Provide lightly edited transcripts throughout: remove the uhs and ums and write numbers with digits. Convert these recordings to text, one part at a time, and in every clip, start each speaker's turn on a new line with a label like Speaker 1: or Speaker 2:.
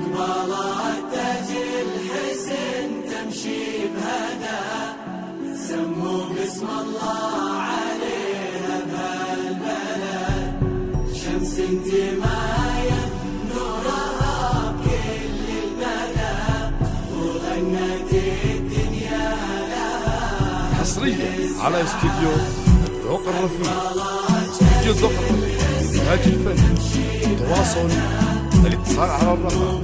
Speaker 1: أقبلت تاج الحسن تمشي بهدى، سموا باسم الله عليها بهالبلد، شمس انتماية نورها بكل البلد، وغنت الدنيا لها
Speaker 2: حصريا على استوديو الذوق الرفيع. استوديو الذوق الرفيع إنتاج الفن. تواصل الاتصال على الرقم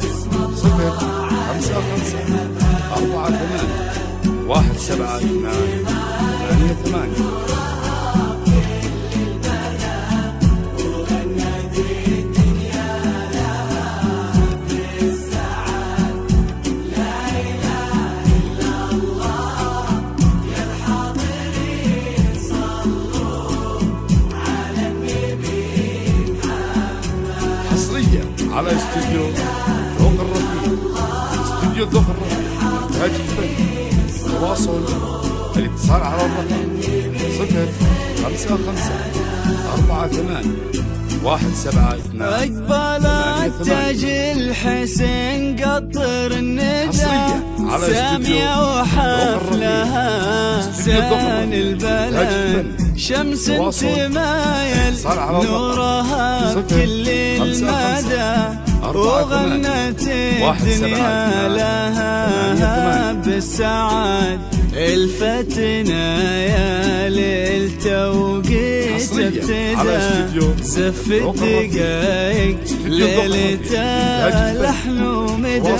Speaker 2: 054-178-88. على استوديو الذوق الرفيع. استوديو الذوق الرفيع إنتاج الفن. تواصل الاتصال على الرقم 055-48-178.
Speaker 3: أقبلت تاج الحسن قطر الندى، سامية وحفلها سان البلد، شمس تمايل نورها بكل المدى، وغنت الدنيا لها بالسعاد، الفتنا يا للتوقيت ابتدى، زف الدقايق ليلتها لحن ومدى،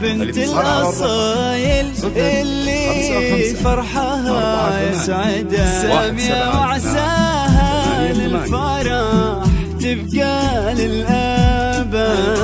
Speaker 3: بنت الأصايل اللي فرحها يسعدها، سامية وعساها للفرح تبقى للأبد.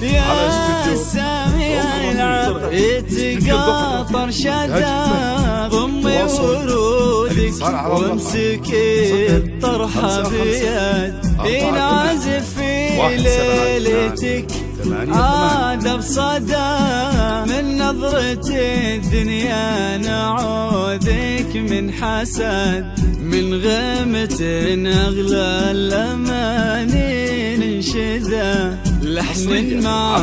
Speaker 3: يا سامي العب يتقاطر شداق، ضمي ورودك وامسكي الطرحة بيد، ينعزف في ليلتك عاد بصدى، من نظرة الدنيا نعوذك من حسد، من غيمة أغلى الأماني ننشذا، لحن مع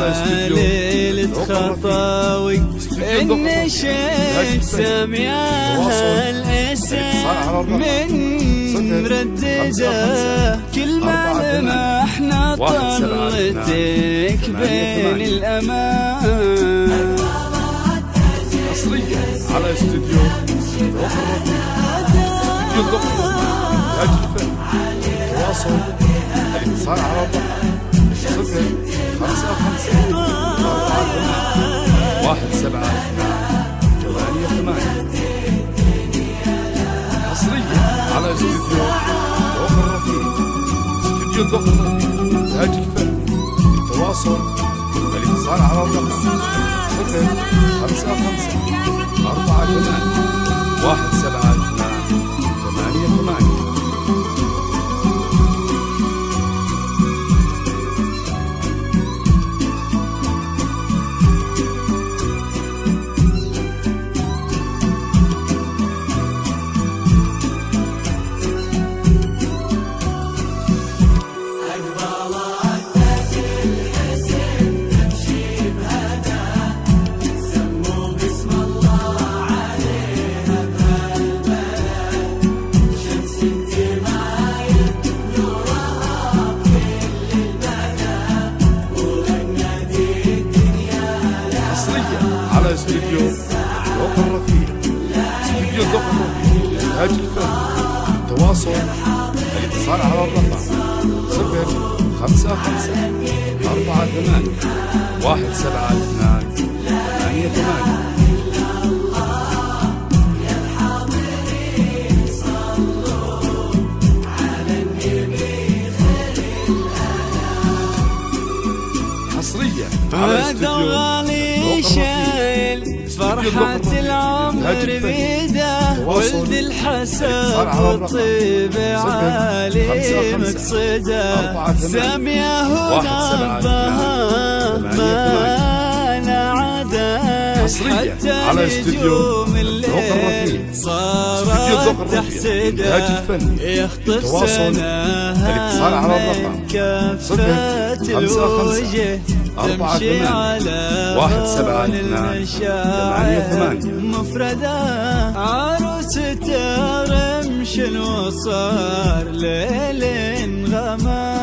Speaker 3: ليلة خطاوي النشيد، سامية الاسم من مرددة، كل ما لمحنا طلتك بين الأمان.
Speaker 2: حصريا على استوديو الذوق الرفيع. استوديو الذوق الرفيع إنتاج الفن. تواصل الاتصال على الرقم 055-178-88. حصريا على استوديو الذوق الرفيع. استوديو الذوق الرفيع إنتاج الفن. التواصل والاتصال على الرقم 055 5 4 8 1 7 2 8 8. على استوديو ذوق الرفيع. استوديو ذوق الرفيع للإنتاج الفني. التواصل الاتصال على الرقم 055 48 172 88. حصريا على استوديو
Speaker 3: شايل فرحة العمر بيده ولد الحسن والطيب عالي مقصده سامية هنا بها ما لا عدا
Speaker 2: حصريا على استوديو ذوق الرفيع.
Speaker 3: صارت تحسده يخطف سناها من كفة الوجه تمشي على
Speaker 2: 1 7 2 8
Speaker 3: مفردة عروسة رمش وصار ليل غمام.